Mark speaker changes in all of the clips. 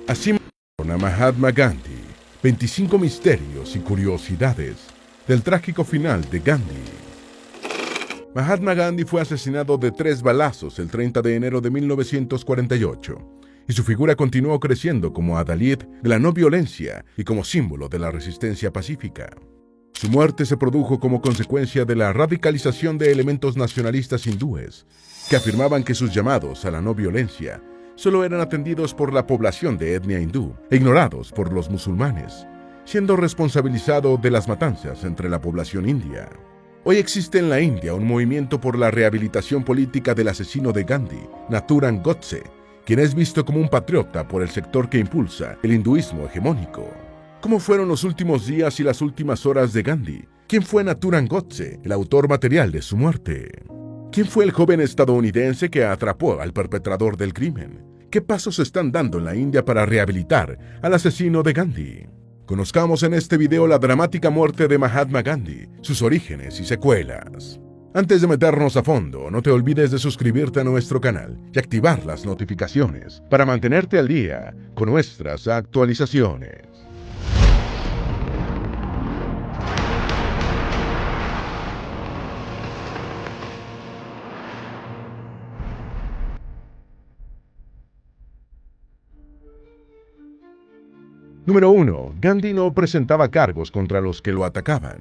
Speaker 1: Así mataron a Mahatma Gandhi. 25 misterios y curiosidades del trágico final de Gandhi. Mahatma Gandhi fue asesinado de 3 balazos el 30 de enero de 1948, y su figura continuó creciendo como adalid de la no violencia y como símbolo de la resistencia pacífica. Su muerte se produjo como consecuencia de la radicalización de elementos nacionalistas hindúes, que afirmaban que sus llamados a la no violencia solo eran atendidos por la población de etnia hindú e ignorados por los musulmanes, siendo responsabilizado de las matanzas entre la población india. Hoy existe en la India un movimiento por la rehabilitación política del asesino de Gandhi, Nathuram Godse, quien es visto como un patriota por el sector que impulsa el hinduismo hegemónico. ¿Cómo fueron los últimos días y las últimas horas de Gandhi? ¿Quién fue Nathuram Godse, el autor material de su muerte? ¿Quién fue el joven estadounidense que atrapó al perpetrador del crimen? ¿Qué pasos se están dando en la India para rehabilitar al asesino de Gandhi? Conozcamos en este video la dramática muerte de Mahatma Gandhi, sus orígenes y secuelas. Antes de meternos a fondo, no te olvides de suscribirte a nuestro canal y activar las notificaciones para mantenerte al día con nuestras actualizaciones. Número 1. Gandhi no presentaba cargos contra los que lo atacaban.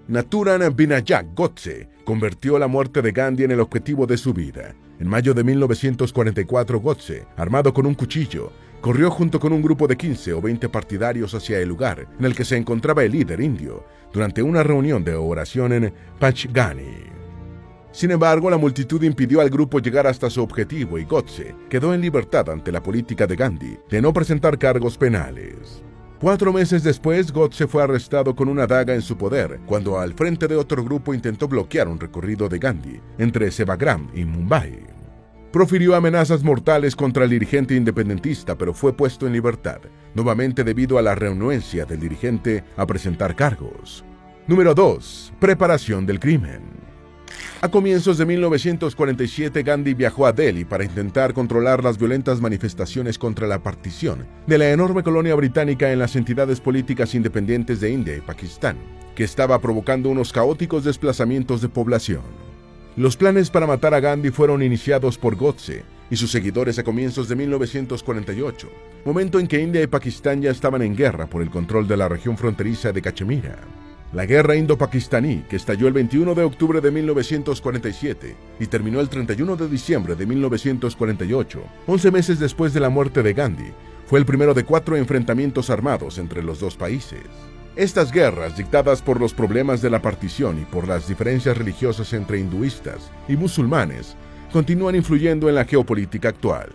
Speaker 1: Nathuram Vinayak Godse convirtió la muerte de Gandhi en el objetivo de su vida. En mayo de 1944, Godse, armado con un cuchillo, corrió junto con un grupo de 15 o 20 partidarios hacia el lugar en el que se encontraba el líder indio durante una reunión de oración en Panchgani. Sin embargo, la multitud impidió al grupo llegar hasta su objetivo y Godse quedó en libertad ante la política de Gandhi de no presentar cargos penales. 4 meses después, Godse fue arrestado con una daga en su poder cuando al frente de otro grupo intentó bloquear un recorrido de Gandhi entre Sevagram y Mumbai. Profirió amenazas mortales contra el dirigente independentista, pero fue puesto en libertad, nuevamente debido a la renuencia del dirigente a presentar cargos. Número 2. Preparación del crimen. A comienzos de 1947, Gandhi viajó a Delhi para intentar controlar las violentas manifestaciones contra la partición de la enorme colonia británica en las entidades políticas independientes de India y Pakistán, que estaba provocando unos caóticos desplazamientos de población. Los planes para matar a Gandhi fueron iniciados por Godse y sus seguidores a comienzos de 1948, momento en que India y Pakistán ya estaban en guerra por el control de la región fronteriza de Cachemira. La guerra indo-pakistaní, que estalló el 21 de octubre de 1947 y terminó el 31 de diciembre de 1948, 11 meses después de la muerte de Gandhi, fue el primero de 4 enfrentamientos armados entre los dos países. Estas guerras, dictadas por los problemas de la partición y por las diferencias religiosas entre hinduistas y musulmanes, continúan influyendo en la geopolítica actual.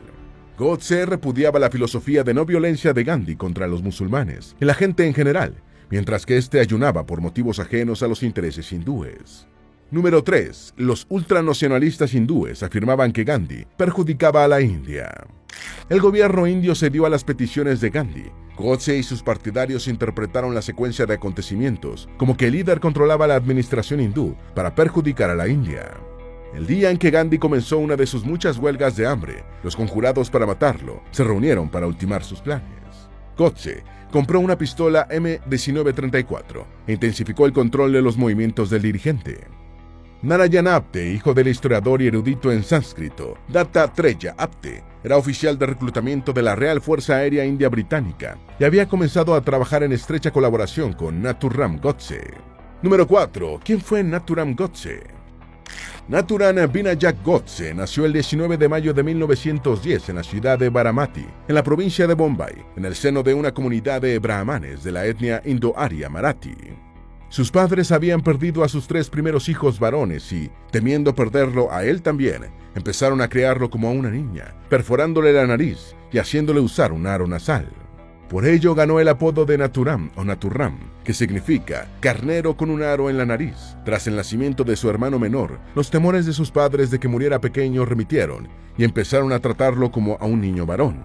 Speaker 1: Godse repudiaba la filosofía de no violencia de Gandhi contra los musulmanes y la gente en general, mientras que éste ayunaba por motivos ajenos a los intereses hindúes. Número 3. Los ultranacionalistas hindúes afirmaban que Gandhi perjudicaba a la India. El gobierno indio cedió a las peticiones de Gandhi. Godse y sus partidarios interpretaron la secuencia de acontecimientos como que el líder controlaba la administración hindú para perjudicar a la India. El día en que Gandhi comenzó una de sus muchas huelgas de hambre, los conjurados para matarlo se reunieron para ultimar sus planes. Godse compró una pistola M1934 e intensificó el control de los movimientos del dirigente. Narayana Apte, hijo del historiador y erudito en sánscrito Dattatreya Apte, era oficial de reclutamiento de la Real Fuerza Aérea India Británica y había comenzado a trabajar en estrecha colaboración con Nathuram Godse. Número 4. ¿Quién fue Nathuram Godse? Nathuram Vinayak Godse nació el 19 de mayo de 1910 en la ciudad de Baramati, en la provincia de Bombay, en el seno de una comunidad de brahmanes de la etnia indo-aria marathi. Sus padres habían perdido a sus 3 primeros hijos varones y, temiendo perderlo a él también, empezaron a criarlo como a una niña, perforándole la nariz y haciéndole usar un aro nasal. Por ello ganó el apodo de Nathuram o Naturram, que significa carnero con un aro en la nariz. Tras el nacimiento de su hermano menor, los temores de sus padres de que muriera pequeño remitieron y empezaron a tratarlo como a un niño varón.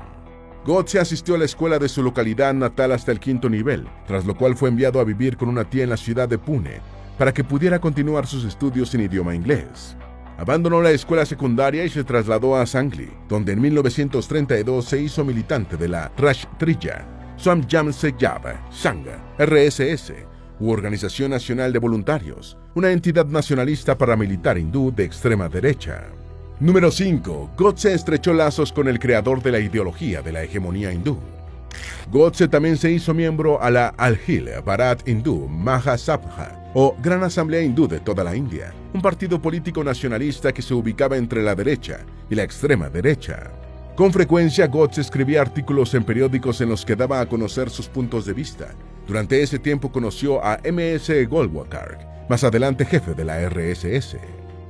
Speaker 1: Godse asistió a la escuela de su localidad natal hasta el 5º nivel, tras lo cual fue enviado a vivir con una tía en la ciudad de Pune para que pudiera continuar sus estudios en idioma inglés. Abandonó la escuela secundaria y se trasladó a Sangli, donde en 1932 se hizo militante de la Rashtriya Swayamsevak Sangha (RSS), u Organización Nacional de Voluntarios, una entidad nacionalista paramilitar hindú de extrema derecha. Número 5. Godse estrechó lazos con el creador de la ideología de la hegemonía hindú. Godse también se hizo miembro a la Akhil Bharat Hindu Mahasabha, o Gran Asamblea Hindú de toda la India, un partido político nacionalista que se ubicaba entre la derecha y la extrema derecha. Con frecuencia, Godse escribía artículos en periódicos en los que daba a conocer sus puntos de vista. Durante ese tiempo conoció a M.S. Golwalkar, más adelante jefe de la RSS.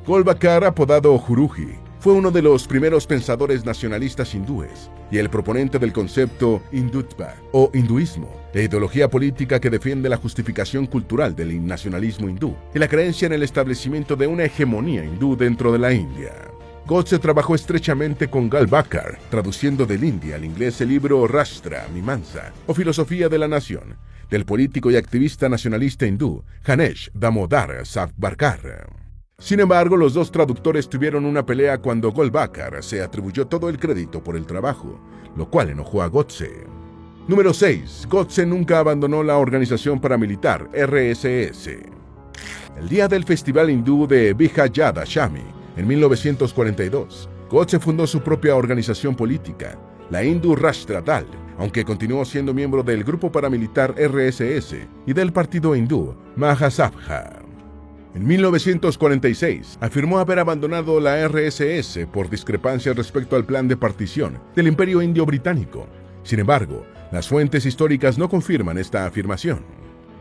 Speaker 1: Golwalkar, apodado Guruji, fue uno de los primeros pensadores nacionalistas hindúes y el proponente del concepto hindutva o hinduismo, la ideología política que defiende la justificación cultural del nacionalismo hindú y la creencia en el establecimiento de una hegemonía hindú dentro de la India. Godse trabajó estrechamente con Golwalkar, traduciendo del hindi al inglés el libro Rashtra Mimamsa, o Filosofía de la Nación, del político y activista nacionalista hindú Ganesh Damodar Savarkar. Sin embargo, los dos traductores tuvieron una pelea cuando Golwalkar se atribuyó todo el crédito por el trabajo, lo cual enojó a Godse. Número 6. Godse nunca abandonó la organización paramilitar RSS. El día del Festival Hindú de Vijaya Dashami, en 1942, Godse fundó su propia organización política, la Hindu Rashtra Dal, aunque continuó siendo miembro del grupo paramilitar RSS y del partido hindú Mahasabha. En 1946, afirmó haber abandonado la RSS por discrepancias respecto al plan de partición del Imperio Indio Británico. Sin embargo, las fuentes históricas no confirman esta afirmación.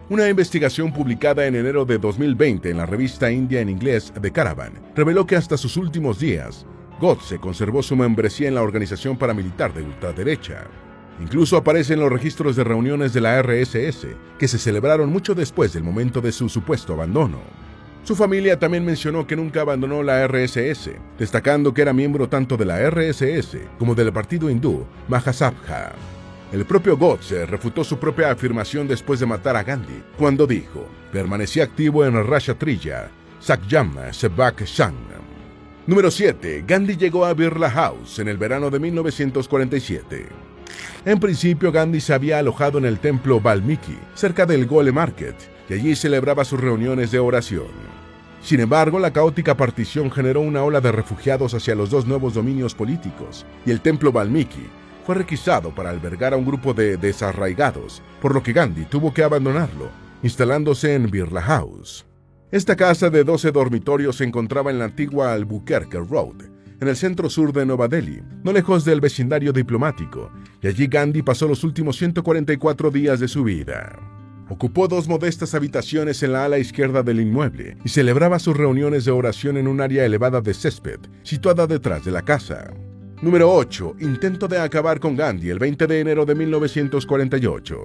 Speaker 1: Una investigación publicada en enero de 2020 en la revista india en inglés The Caravan reveló que hasta sus últimos días, Godse conservó su membresía en la organización paramilitar de ultraderecha. Incluso aparece en los registros de reuniones de la RSS, que se celebraron mucho después del momento de su supuesto abandono. Su familia también mencionó que nunca abandonó la RSS, destacando que era miembro tanto de la RSS como del partido hindú Mahasabha. El propio Godse refutó su propia afirmación después de matar a Gandhi, cuando dijo: permanecía activo en Rashtriya Swayamsevak Sangha. Número 7. Gandhi llegó a Birla House en el verano de 1947. En principio, Gandhi se había alojado en el templo Valmiki, cerca del Gole Market, y allí celebraba sus reuniones de oración. Sin embargo, la caótica partición generó una ola de refugiados hacia los dos nuevos dominios políticos, y el templo Valmiki fue requisado para albergar a un grupo de desarraigados, por lo que Gandhi tuvo que abandonarlo, instalándose en Birla House. Esta casa de 12 dormitorios se encontraba en la antigua Albuquerque Road, en el centro sur de Nueva Delhi, no lejos del vecindario diplomático, y allí Gandhi pasó los últimos 144 días de su vida. Ocupó dos modestas habitaciones en la ala izquierda del inmueble y celebraba sus reuniones de oración en un área elevada de césped, situada detrás de la casa. Número 8. Intento de acabar con Gandhi el 20 de enero de 1948.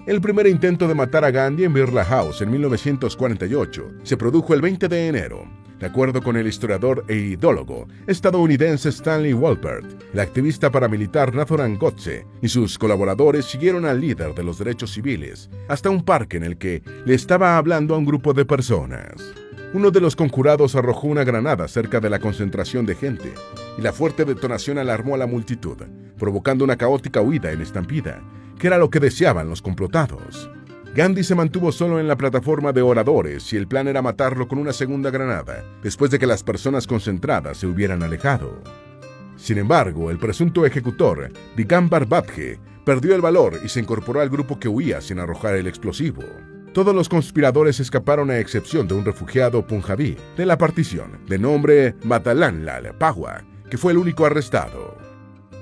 Speaker 1: El primer intento de matar a Gandhi en Birla House en 1948 se produjo el 20 de enero. De acuerdo con el historiador e ideólogo estadounidense Stanley Wolpert, el activista paramilitar Nathuram Godse y sus colaboradores siguieron al líder de los derechos civiles hasta un parque en el que le estaba hablando a un grupo de personas. Uno de los conjurados arrojó una granada cerca de la concentración de gente, y la fuerte detonación alarmó a la multitud, provocando una caótica huida en estampida, que era lo que deseaban los complotados. Gandhi se mantuvo solo en la plataforma de oradores y el plan era matarlo con una segunda granada, después de que las personas concentradas se hubieran alejado. Sin embargo, el presunto ejecutor, Digambar Badge, perdió el valor y se incorporó al grupo que huía sin arrojar el explosivo. Todos los conspiradores escaparon a excepción de un refugiado punjabí de la partición, de nombre Madanlal Pahwa, que fue el único arrestado.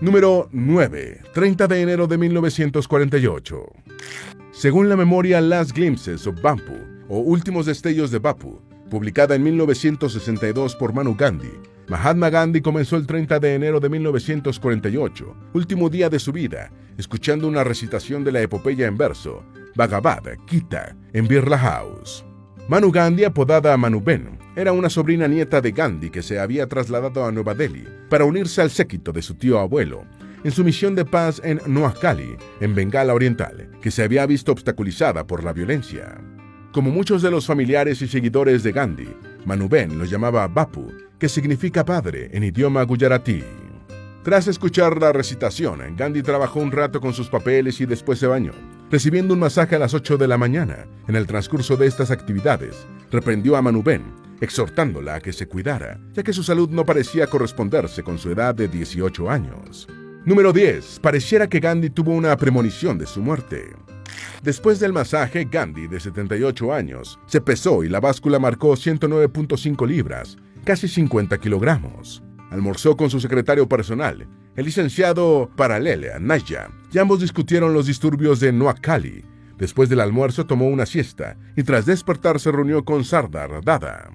Speaker 1: Número 9. 30 de enero de 1948. Según la memoria Last Glimpses of Bapu, o Últimos Destellos de Bapu, publicada en 1962 por Manu Gandhi, Mahatma Gandhi comenzó el 30 de enero de 1948, último día de su vida, escuchando una recitación de la epopeya en verso, Bhagavad Gita, en Birla House. Manu Gandhi, apodada Manuben, era una sobrina nieta de Gandhi que se había trasladado a Nueva Delhi para unirse al séquito de su tío abuelo, en su misión de paz en Noakhali, en Bengala Oriental, que se había visto obstaculizada por la violencia. Como muchos de los familiares y seguidores de Gandhi, Manuben lo llamaba Bapu, que significa padre en idioma guyaratí. Tras escuchar la recitación, Gandhi trabajó un rato con sus papeles y después se bañó, recibiendo un masaje a las 8 de la mañana. En el transcurso de estas actividades, reprendió a Manuben, exhortándola a que se cuidara, ya que su salud no parecía corresponderse con su edad de 18 años. Número 10. Pareciera que Gandhi tuvo una premonición de su muerte. Después del masaje, Gandhi, de 78 años, se pesó y la báscula marcó 109.5 libras, casi 50 kilogramos. Almorzó con su secretario personal, el licenciado Paralel Naya, y ambos discutieron los disturbios de Noakhali. Después del almuerzo tomó una siesta y tras despertar se reunió con Sardar Dada.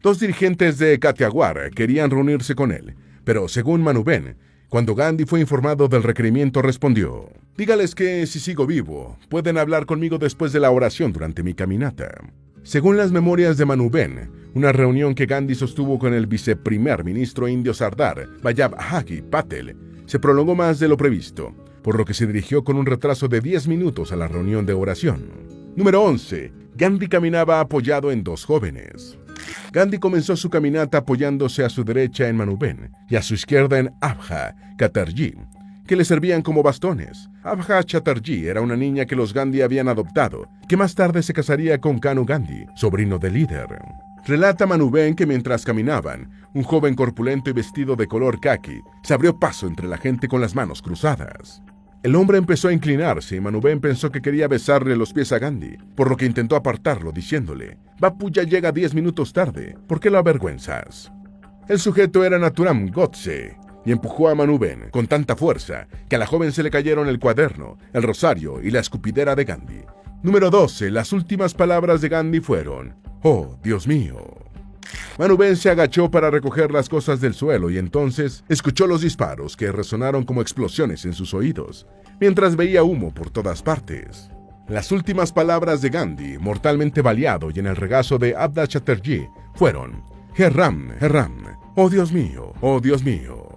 Speaker 1: Dos dirigentes de Kathiawar querían reunirse con él, pero según Manuben, cuando Gandhi fue informado del requerimiento respondió: «Dígales que si sigo vivo, pueden hablar conmigo después de la oración durante mi caminata». Según las memorias de Manuben, una reunión que Gandhi sostuvo con el viceprimer ministro indio Sardar Vallabhbhai Patel se prolongó más de lo previsto, por lo que se dirigió con un retraso de 10 minutos a la reunión de oración. Número 11. Gandhi caminaba apoyado en dos jóvenes. Gandhi comenzó su caminata apoyándose a su derecha en Manuben y a su izquierda en Abha Chatterjee, que le servían como bastones. Abha Chatterjee era una niña que los Gandhi habían adoptado, que más tarde se casaría con Kanu Gandhi, sobrino del líder. Relata Manuben que mientras caminaban, un joven corpulento y vestido de color khaki se abrió paso entre la gente con las manos cruzadas. El hombre empezó a inclinarse y Manuben pensó que quería besarle los pies a Gandhi, por lo que intentó apartarlo diciéndole: «Bapu ya llega 10 minutos tarde, ¿por qué lo avergüenzas?». El sujeto era Nathuram Godse y empujó a Manuben con tanta fuerza que a la joven se le cayeron el cuaderno, el rosario y la escupidera de Gandhi. Número 12. Las últimas palabras de Gandhi fueron: «Oh, Dios mío». Manuben se agachó para recoger las cosas del suelo y entonces escuchó los disparos que resonaron como explosiones en sus oídos, mientras veía humo por todas partes. Las últimas palabras de Gandhi, mortalmente baleado y en el regazo de Abha Chatterjee, fueron: «He Ram, He Ram, oh Dios mío, oh Dios mío».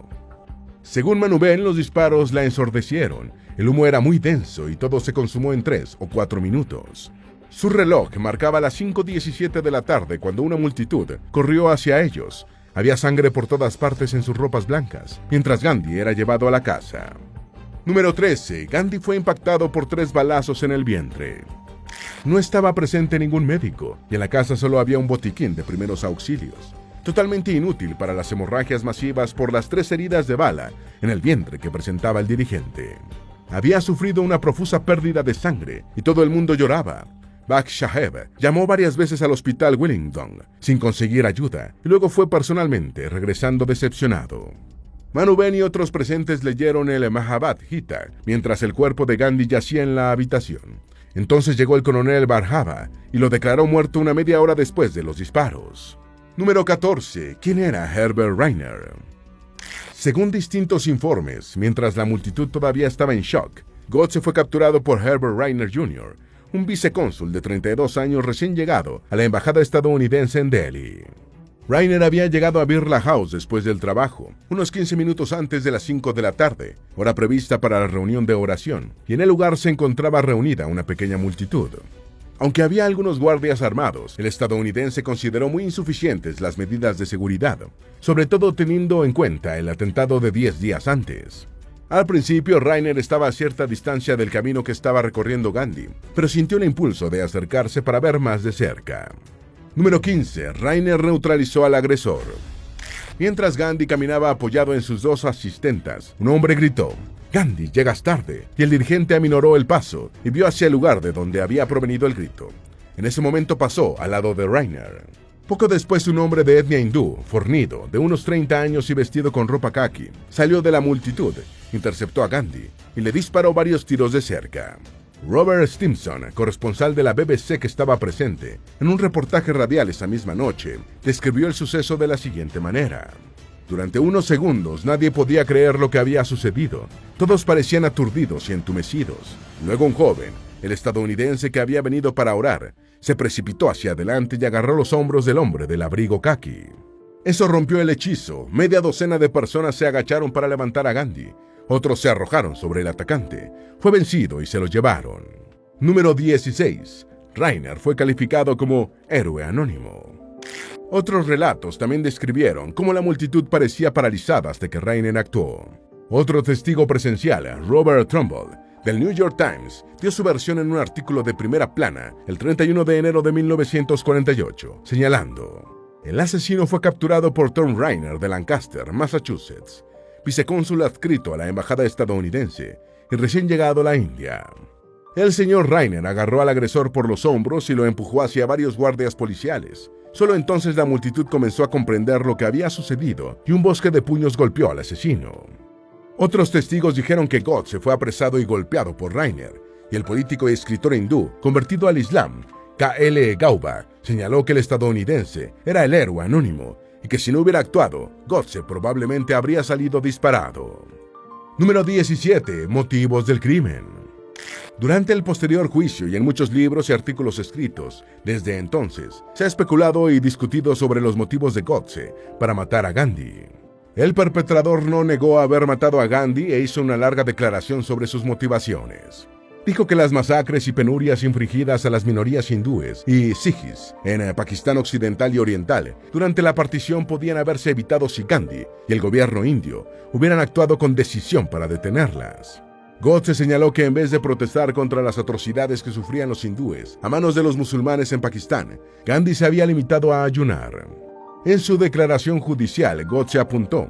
Speaker 1: Según Manuben, los disparos la ensordecieron. El humo era muy denso y todo se consumó en 3 o 4 minutos. Su reloj marcaba las 5:17 de la tarde cuando una multitud corrió hacia ellos. Había sangre por todas partes en sus ropas blancas, mientras Gandhi era llevado a la casa. Número 13. Gandhi fue impactado por 3 balazos en el vientre. No estaba presente ningún médico y en la casa solo había un botiquín de primeros auxilios, totalmente inútil para las hemorragias masivas por las 3 heridas de bala en el vientre que presentaba el dirigente. Había sufrido una profusa pérdida de sangre y todo el mundo lloraba. Baksh Saheb llamó varias veces al hospital Wellington sin conseguir ayuda y luego fue personalmente, regresando decepcionado. Manuben y otros presentes leyeron el Bhagavad Gita mientras el cuerpo de Gandhi yacía en la habitación. Entonces llegó el coronel Bhargava y lo declaró muerto una media hora después de los disparos. Número 14. ¿Quién era Herbert Rainer? Según distintos informes, mientras la multitud todavía estaba en shock, Godse fue capturado por Herbert Rainer Jr., un vicecónsul de 32 años recién llegado a la embajada estadounidense en Delhi. Rainer había llegado a Birla House después del trabajo, unos 15 minutos antes de las 5 de la tarde, hora prevista para la reunión de oración, y en el lugar se encontraba reunida una pequeña multitud. Aunque había algunos guardias armados, el estadounidense consideró muy insuficientes las medidas de seguridad, sobre todo teniendo en cuenta el atentado de 10 días antes. Al principio, Rainer estaba a cierta distancia del camino que estaba recorriendo Gandhi, pero sintió el impulso de acercarse para ver más de cerca. Número 15. Rainer neutralizó al agresor. Mientras Gandhi caminaba apoyado en sus 2 asistentas, un hombre gritó: «Gandhi, llegas tarde», y el dirigente aminoró el paso y vio hacia el lugar de donde había provenido el grito. En ese momento pasó al lado de Rainer. Poco después, un hombre de etnia hindú, fornido, de unos 30 años y vestido con ropa khaki, salió de la multitud, interceptó a Gandhi y le disparó varios tiros de cerca. Robert Stimson, corresponsal de la BBC que estaba presente, en un reportaje radial esa misma noche, describió el suceso de la siguiente manera: «Durante unos segundos nadie podía creer lo que había sucedido. Todos parecían aturdidos y entumecidos. Luego un joven, el estadounidense que había venido para orar, se precipitó hacia adelante y agarró los hombros del hombre del abrigo khaki. Eso rompió el hechizo. Media docena de personas se agacharon para levantar a Gandhi. Otros se arrojaron sobre el atacante. Fue vencido y se lo llevaron». Número 16. Rainer fue calificado como héroe anónimo. Otros relatos también describieron cómo la multitud parecía paralizada hasta que Rainer actuó. Otro testigo presencial, Robert Trumbull, del New York Times, dio su versión en un artículo de primera plana el 31 de enero de 1948, señalando: el asesino fue capturado por Tom Rainer de Lancaster, Massachusetts, vicecónsul adscrito a la embajada estadounidense y recién llegado a la India. El señor Rainer agarró al agresor por los hombros y lo empujó hacia varios guardias policiales. Solo entonces la multitud comenzó a comprender lo que había sucedido y un bosque de puños golpeó al asesino. Otros testigos dijeron que Godse fue apresado y golpeado por Rainer, y el político y escritor hindú convertido al Islam, K.L. Gauba, señaló que el estadounidense era el héroe anónimo y que si no hubiera actuado, Godse probablemente habría salido disparado. Número 17. Motivos del crimen. Durante el posterior juicio y en muchos libros y artículos escritos, desde entonces, se ha especulado y discutido sobre los motivos de Godse para matar a Gandhi. El perpetrador no negó haber matado a Gandhi e hizo una larga declaración sobre sus motivaciones. Dijo que las masacres y penurias infligidas a las minorías hindúes y sijis en Pakistán Occidental y Oriental durante la partición podían haberse evitado si Gandhi y el gobierno indio hubieran actuado con decisión para detenerlas. Godse señaló que en vez de protestar contra las atrocidades que sufrían los hindúes a manos de los musulmanes en Pakistán, Gandhi se había limitado a ayunar. En su declaración judicial, Godse apuntó: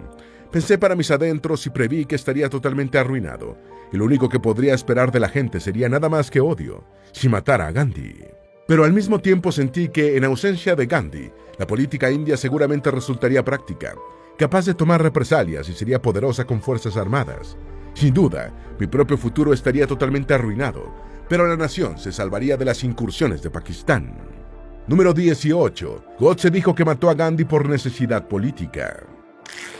Speaker 1: pensé para mis adentros y preví que estaría totalmente arruinado, y lo único que podría esperar de la gente sería nada más que odio, si matara a Gandhi. Pero al mismo tiempo sentí que, en ausencia de Gandhi, la política india seguramente resultaría práctica, capaz de tomar represalias y sería poderosa con fuerzas armadas. Sin duda, mi propio futuro estaría totalmente arruinado, pero la nación se salvaría de las incursiones de Pakistán. Número 18. Godse dijo que mató a Gandhi por necesidad política.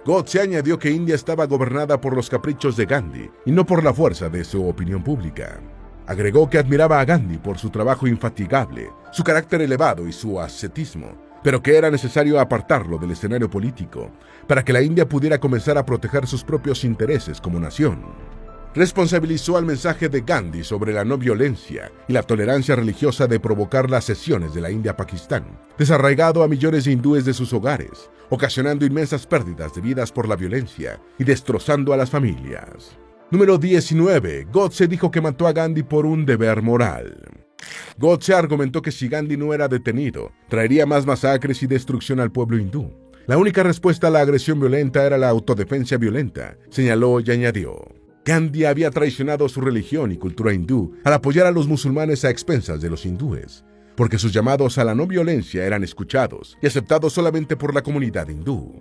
Speaker 1: Godse añadió que India estaba gobernada por los caprichos de Gandhi y no por la fuerza de su opinión pública. Agregó que admiraba a Gandhi por su trabajo infatigable, su carácter elevado y su ascetismo, pero que era necesario apartarlo del escenario político para que la India pudiera comenzar a proteger sus propios intereses como nación. Responsabilizó al mensaje de Gandhi sobre la no violencia y la tolerancia religiosa de provocar las sesiones de la India-Pakistán, desarraigado a millones de hindúes de sus hogares, ocasionando inmensas pérdidas de vidas por la violencia y destrozando a las familias. Número 19. Godse dijo que mató a Gandhi por un deber moral. Godse argumentó que si Gandhi no era detenido, traería más masacres y destrucción al pueblo hindú. La única respuesta a la agresión violenta era la autodefensa violenta, señaló y añadió: Gandhi había traicionado su religión y cultura hindú al apoyar a los musulmanes a expensas de los hindúes, porque sus llamados a la no violencia eran escuchados y aceptados solamente por la comunidad hindú.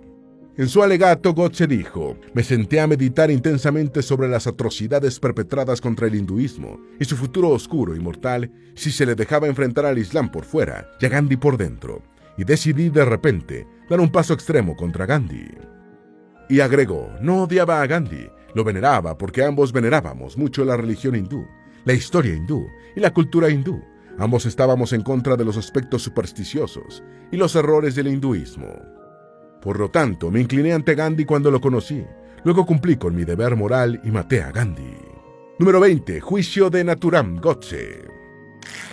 Speaker 1: En su alegato, Godse dijo: me senté a meditar intensamente sobre las atrocidades perpetradas contra el hinduismo y su futuro oscuro y mortal si se le dejaba enfrentar al Islam por fuera y a Gandhi por dentro, y decidí de repente dar un paso extremo contra Gandhi. Y agregó: no odiaba a Gandhi, lo veneraba porque ambos venerábamos mucho la religión hindú, la historia hindú y la cultura hindú. Ambos estábamos en contra de los aspectos supersticiosos y los errores del hinduismo. Por lo tanto, me incliné ante Gandhi cuando lo conocí. Luego cumplí con mi deber moral y maté a Gandhi. Número 20. Juicio de Nathuram Godse.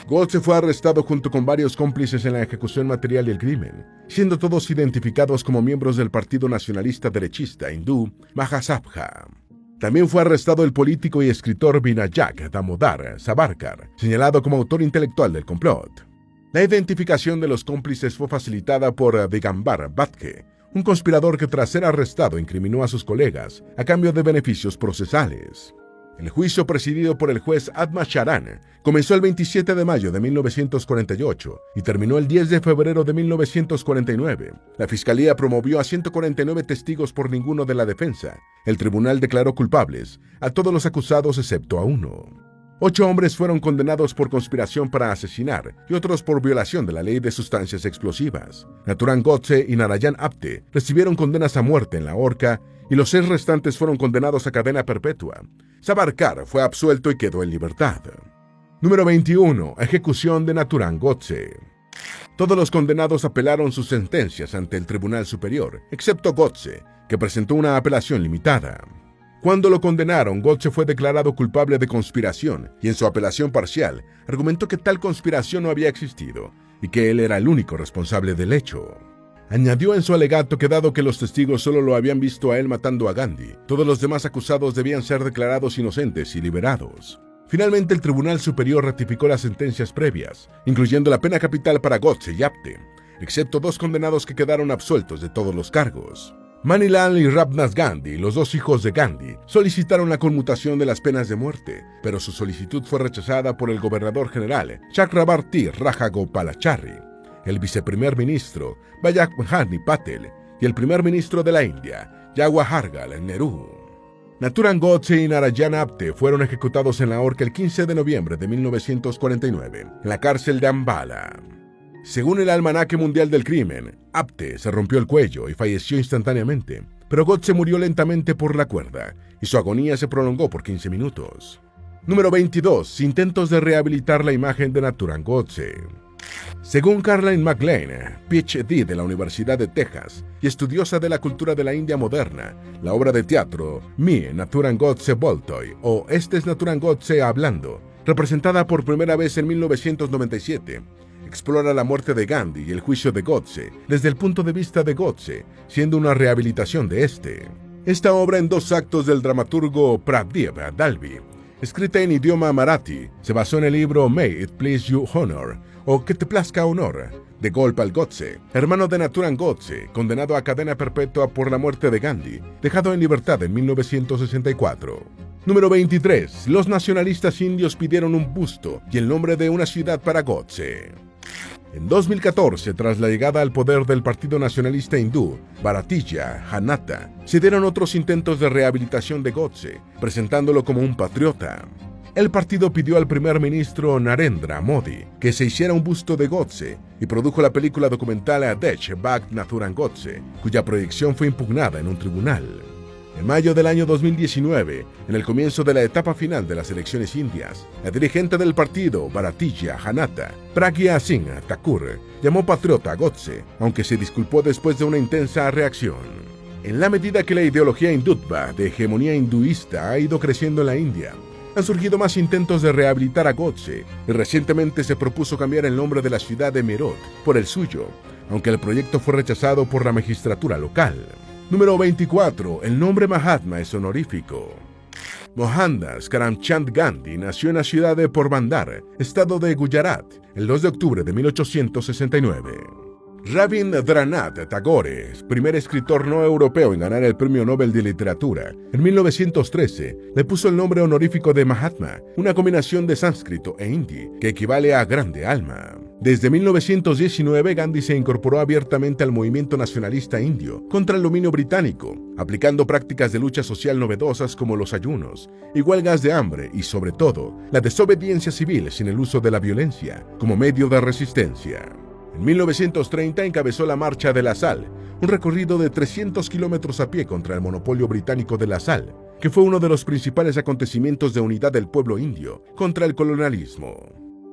Speaker 1: Godse fue arrestado junto con varios cómplices en la ejecución material y el crimen, siendo todos identificados como miembros del Partido Nacionalista Derechista hindú Mahasabha. También fue arrestado el político y escritor Vinayak Damodar Savarkar, señalado como autor intelectual del complot. La identificación de los cómplices fue facilitada por Digambar Badge, un conspirador que tras ser arrestado incriminó a sus colegas a cambio de beneficios procesales. El juicio, presidido por el juez Atma Charan, comenzó el 27 de mayo de 1948 y terminó el 10 de febrero de 1949. La fiscalía promovió a 149 testigos por ninguno de la defensa. El tribunal declaró culpables a todos los acusados excepto a uno. 8 hombres fueron condenados por conspiración para asesinar y otros por violación de la ley de sustancias explosivas. Nathuram Godse y Narayan Apte recibieron condenas a muerte en la horca y los 6 restantes fueron condenados a cadena perpetua. Savarkar fue absuelto y quedó en libertad. Número 21. Ejecución de Nathuram Godse. Todos los condenados apelaron sus sentencias ante el Tribunal Superior, excepto Godse, que presentó una apelación limitada. Cuando lo condenaron, Godse fue declarado culpable de conspiración y en su apelación parcial argumentó que tal conspiración no había existido y que él era el único responsable del hecho. Añadió en su alegato que dado que los testigos solo lo habían visto a él matando a Gandhi, todos los demás acusados debían ser declarados inocentes y liberados. Finalmente, el Tribunal Superior ratificó las sentencias previas, incluyendo la pena capital para Godse y Apte, excepto 2 condenados que quedaron absueltos de todos los cargos. Manilal y Ramnath Gandhi, los 2 hijos de Gandhi, solicitaron la conmutación de las penas de muerte, pero su solicitud fue rechazada por el gobernador general Chakrabarti Rajagopalachari, el viceprimer ministro Vallabhani Patel y el primer ministro de la India, Jawaharlal Nehru. Nathuram Godse y Narayan Apte fueron ejecutados en la horca el 15 de noviembre de 1949, en la cárcel de Ambala. Según el Almanaque Mundial del Crimen, Apte se rompió el cuello y falleció instantáneamente, pero Godse murió lentamente por la cuerda, y su agonía se prolongó por 15 minutos. Número 22. Intentos de rehabilitar la imagen de Nathuram Godse. Según Caroline McLean, PhD de la Universidad de Texas y estudiosa de la cultura de la India moderna, la obra de teatro Me, Nathuram Godse Boltoy, o Este es Nathuram Godse hablando, representada por primera vez en 1997, explora la muerte de Gandhi y el juicio de Godse desde el punto de vista de Godse, siendo una rehabilitación de este. Esta obra en 2 actos del dramaturgo Pradip Dalvi, escrita en idioma marathi, se basó en el libro May It Please You Honor, o Que te plazca honor, de Gopal Godse, hermano de Nathuram Godse, condenado a cadena perpetua por la muerte de Gandhi, dejado en libertad en 1964. Número 23. Los nacionalistas indios pidieron un busto y el nombre de una ciudad para Godse. En 2014, tras la llegada al poder del Partido Nacionalista Hindú, Bharatiya Janata, se dieron otros intentos de rehabilitación de Godse, presentándolo como un patriota. El partido pidió al primer ministro Narendra Modi que se hiciera un busto de Godse y produjo la película documental Dech Bhakt Nathuram Godse, cuya proyección fue impugnada en un tribunal. En mayo del año 2019, en el comienzo de la etapa final de las elecciones indias, la dirigente del partido, Bharatiya Janata, Pragya Singh Thakur, llamó patriota a Godse, aunque se disculpó después de una intensa reacción. En la medida que la ideología hindutva de hegemonía hinduista ha ido creciendo en la India, han surgido más intentos de rehabilitar a Godse, y recientemente se propuso cambiar el nombre de la ciudad de Meerut por el suyo, aunque el proyecto fue rechazado por la magistratura local. Número 24. El nombre Mahatma es honorífico. Mohandas Karamchand Gandhi nació en la ciudad de Porbandar, estado de Gujarat, el 2 de octubre de 1869. Rabindranath Tagore, primer escritor no europeo en ganar el Premio Nobel de Literatura, en 1913 le puso el nombre honorífico de Mahatma, una combinación de sánscrito e hindi que equivale a grande alma. Desde 1919, Gandhi se incorporó abiertamente al movimiento nacionalista indio contra el dominio británico, aplicando prácticas de lucha social novedosas como los ayunos y huelgas de hambre y, sobre todo, la desobediencia civil sin el uso de la violencia como medio de resistencia. En 1930 encabezó la Marcha de la Sal, un recorrido de 300 kilómetros a pie contra el monopolio británico de la sal, que fue uno de los principales acontecimientos de unidad del pueblo indio contra el colonialismo.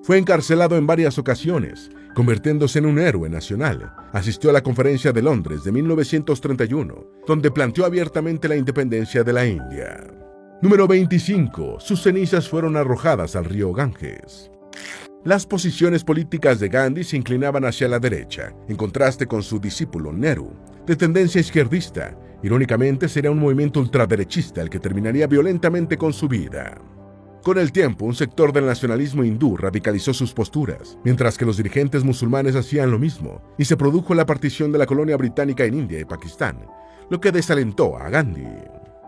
Speaker 1: Fue encarcelado en varias ocasiones, convirtiéndose en un héroe nacional. Asistió a la Conferencia de Londres de 1931, donde planteó abiertamente la independencia de la India. Número 25. Sus cenizas fueron arrojadas al río Ganges. Las posiciones políticas de Gandhi se inclinaban hacia la derecha, en contraste con su discípulo Nehru, de tendencia izquierdista. Irónicamente, sería un movimiento ultraderechista el que terminaría violentamente con su vida. Con el tiempo, un sector del nacionalismo hindú radicalizó sus posturas, mientras que los dirigentes musulmanes hacían lo mismo, y se produjo la partición de la colonia británica en India y Pakistán, lo que desalentó a Gandhi.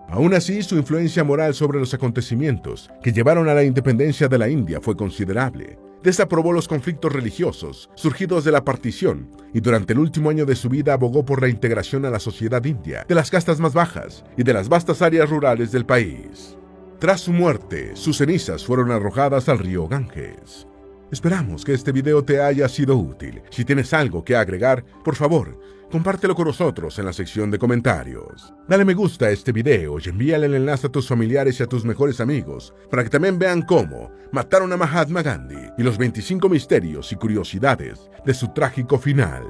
Speaker 1: Aún así, su influencia moral sobre los acontecimientos que llevaron a la independencia de la India fue considerable. Desaprobó los conflictos religiosos surgidos de la partición y durante el último año de su vida abogó por la integración a la sociedad india de las castas más bajas y de las vastas áreas rurales del país. Tras su muerte, sus cenizas fueron arrojadas al río Ganges. Esperamos que este video te haya sido útil. Si tienes algo que agregar, por favor, compártelo con nosotros en la sección de comentarios. Dale me gusta a este video y envíale el enlace a tus familiares y a tus mejores amigos para que también vean cómo mataron a Mahatma Gandhi y los 25 misterios y curiosidades de su trágico final.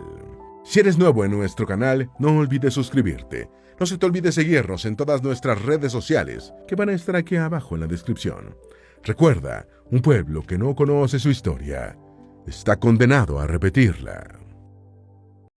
Speaker 1: Si eres nuevo en nuestro canal, no olvides suscribirte. No se te olvide seguirnos en todas nuestras redes sociales que van a estar aquí abajo en la descripción. Recuerda, un pueblo que no conoce su historia está condenado a repetirla.